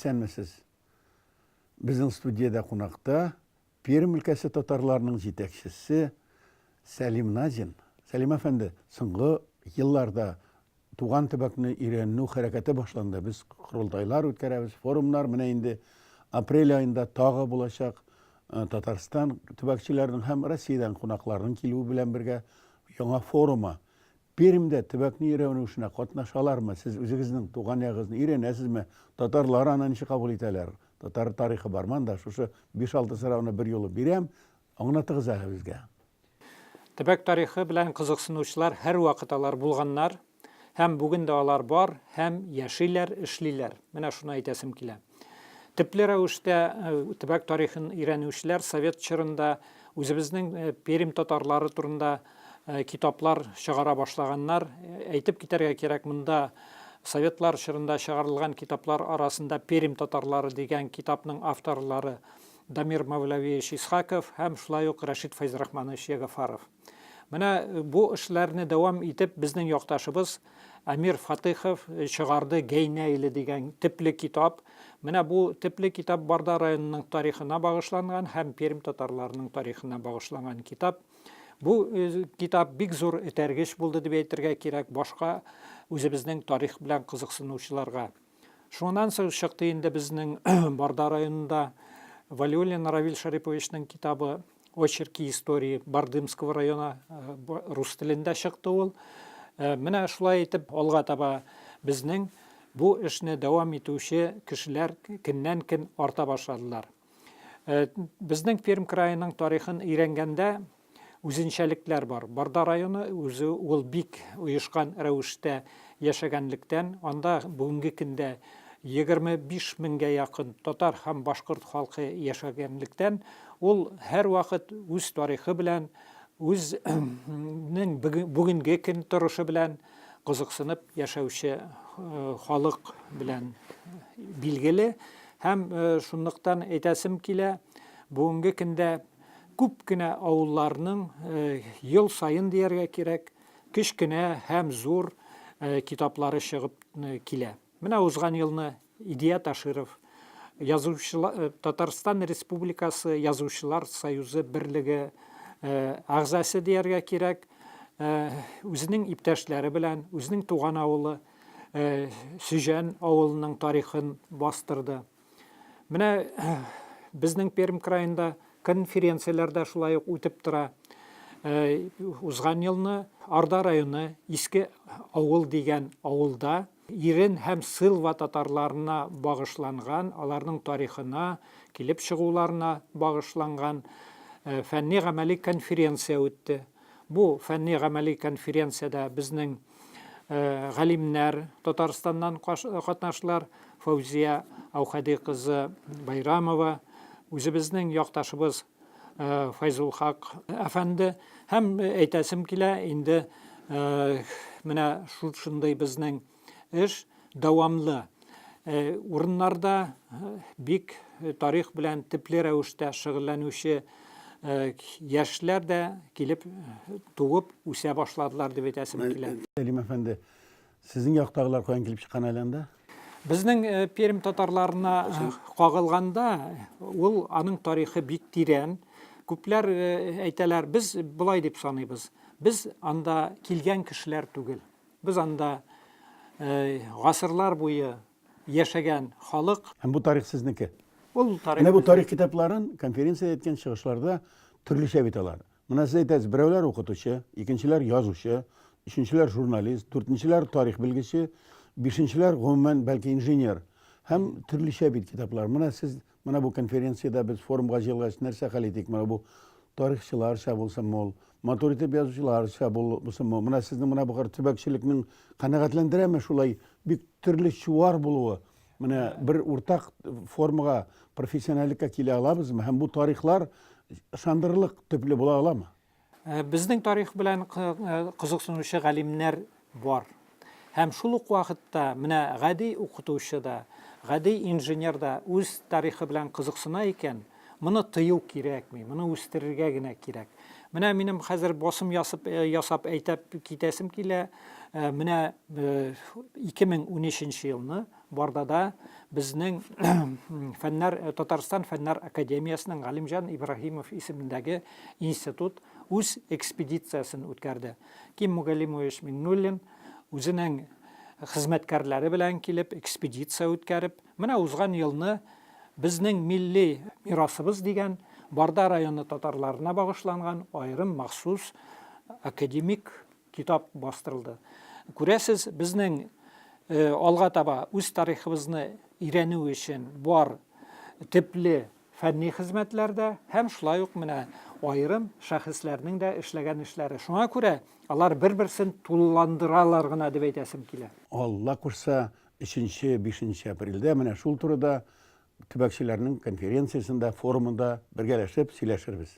Исәнмесез. Біздің студияда қонақта Пермь өлкәсе татарларының жетекшісі Сәлим Назин. Сәлим әфәнде, соңғы елларда туған төбәкне өйрәнү хәрәкәте башланды. Без құрылтайлар үткәрәбез, форумнар менә инде апрель айында тагы булачак. Татарстан төбәкчеләренең һәм Россиядән кунакларның килүе белән бергә яңа форума Пермьдә төбәкне өйрәнү эшенә катнашалармы? Сез үзегезнең туган ягыгызны өйрәнәсезме? Татарлар аны ничек кабул итәләр? Татар тарихы барман да, шушы 5-6 сорауны бер юлы бирәм, аңлатыгыз әле безгә. Төбәк тарихы белән кызыксынучылар һәр вакыт алар булганнар, һәм бүген дә алар бар, һәм яшиләр, эшлиләр. Менә шуны әйтәсем килә. Төпле рәвештә төбәк тарихын өйрәнүчеләр Совет чорында үзебезнең Пермь татарлары турында китаплар чыгара башлаганнар. Әйтеп китәргә кирәк, монда Советлар чорында чыгарылган китаплар арасында Пермь татарлары дигән китапның авторлары Дамир Мавлавиевич Исхаков һәм шулай ук Рашид Файзрахманович Ягафаров. Менә бу эшләрне дәвам итеп безнең якташыбыз Амир Фатыйхов чыгарды Гейнәйле дигән төпле китап. Менә бу төпле китап Барда районының тарихына багышланган һәм Пермь татарларының тарихына багышланган китап. Бу китап бик зур этәргеч булды дип әйтергә кирәк башка үзебезнең тарих белән кызыксынучыларга. Шуннан соң чыкты инде безнең Барда районында Валиуллин Равиль Шариповичның китабы «Очерки истории Бардымского района» рус телендә чыкты ул. Менә шулай итеп алга таба безнең бу эшне дәвам итүче кешеләр көннән-көн арта башладылар. Безнең Пермь краеның тарихын өйрәнгәндә үзенчәлекләр бар. Барда районы үзе ул бик уешкан рәвештә яшәгәнлектән, анда бүгенге көндә 25 меңгә якын татар һәм башкорт халкы яшәгәнлектән, ул һәр вакыт үз тарихы белән, үзенең бүгенге көн торышы белән кызыксынып яшәүче халык белән билгеле. Һәм шунлыктан әйтәсем килә, бүгенге көндә күп кенә авылларның ел сайын дияргә кирәк, кечкенә һәм зур китаплары чыгып килә. Менә узган елны Идия Таширов, Татарстан Республикасы Язучылар союзы берлеге агъзасы дияргә кирәк, үзенең иптәшләре белән, үзенең туган авылы Сөҗән авылының тарихын бастырды. Менә безнең Пермь краенда конференцияләрдә шулай ук үтеп тора. Узган елны Арда районы Иске авыл дигән авылда Ирен һәм Сылва татарларына багышланган, аларның тарихына, килеп чыгуларына багышланган фәнни-гамәли конференция үтте. Бу фәнни-гамәли конференциядә безнең галимнәр Татарстаннан катнаштылар. Фаузия Аухади кызы Байрамова, үзебезнең якташыбыз Файзулхак әфәнде, һәм әйтәсем килә, инде менә шушындай безнең эш дәвамлы. Урыннарда бик тарих белән төпле рәвештә шөгыльләнүче яшьләр дә килеп туып үсә башладылар дип әйтәсем килә. Сәлим әфәнде, сезнең яктагылар каян килеп чыккан әле анда? Безнең Пермь татарларына кагылганда, ул аның тарихы бик тирән. Күпләр әйтәләр, без булай дип саныйбыз. Без анда килгән кешеләр түгел. Без анда гасырлар буе яшәгән халык. Һәм бу тарих сезнеке. Ул тарих. Менә бу тарих китапларын конференциядә әйткән чыгышларда төрлечә бит алар. Менә сез әйтәсез, берәүләр укытучы, икенчеләр язучы, өченчеләр журналист, дүртенчеләр тарих белгече, бишенчеләр гомумән бәлки инженер. Һәм төрлечә бит китаплар. Менә сез менә бу конференциядә без форумга җыелгач нәрсә хәл итик? Менә бу тарихчыларча булсын мол, матур итеп язучыларча булсын мол. Менә сезнең менә бу төбәкчелекнең канәгатьләндерәме шулай бик төрле чуар булуы? Менә бер уртак формага, профессионаллекка килә алабызмы? Һәм бу тарихлар ышандырырлык төпле була аламы? Безнең тарих белән кызыксынучы галимнәр бар. Һәм шул ук вакытта менә гади укытучы да, гади инженер да үз тарихы белән кызыксына икән, моны тыю кирәкми, моны үстерергә генә кирәк. Менә минем хәзер басым ясап әйтеп китәсем килә. Менә 2013 елны Бардада безнең Татарстан Фәннәр Академиясының Галимҗан Ибраһимов исемендәге институт үз экспедициясын үткәрде. Ким Мугалимович Миннуллин үзенең хезмәткәрләре белән килеп экспедиция үткәреп, менә узган елны безнең милли мирасыбыз дигән Барда районы татарларына багышланган аерым махсус академик китап бастырылды. Күрәсез, безнең алга таба үз тарихыбызны өйрәнү өчен бар төпле фәнни хезмәтләрдә һәм шулай ук менә аерым шәхесләрнең дә эшләгән эшләре. Шуңа күрә алар бер-берсен тулыландыралар гына дип әйтәсем килә. Алла курса 3-5 апрельдә менә шул турыда төбәкчеләрнең конференциясендә, форумында бергәләшеп сөйләшербез.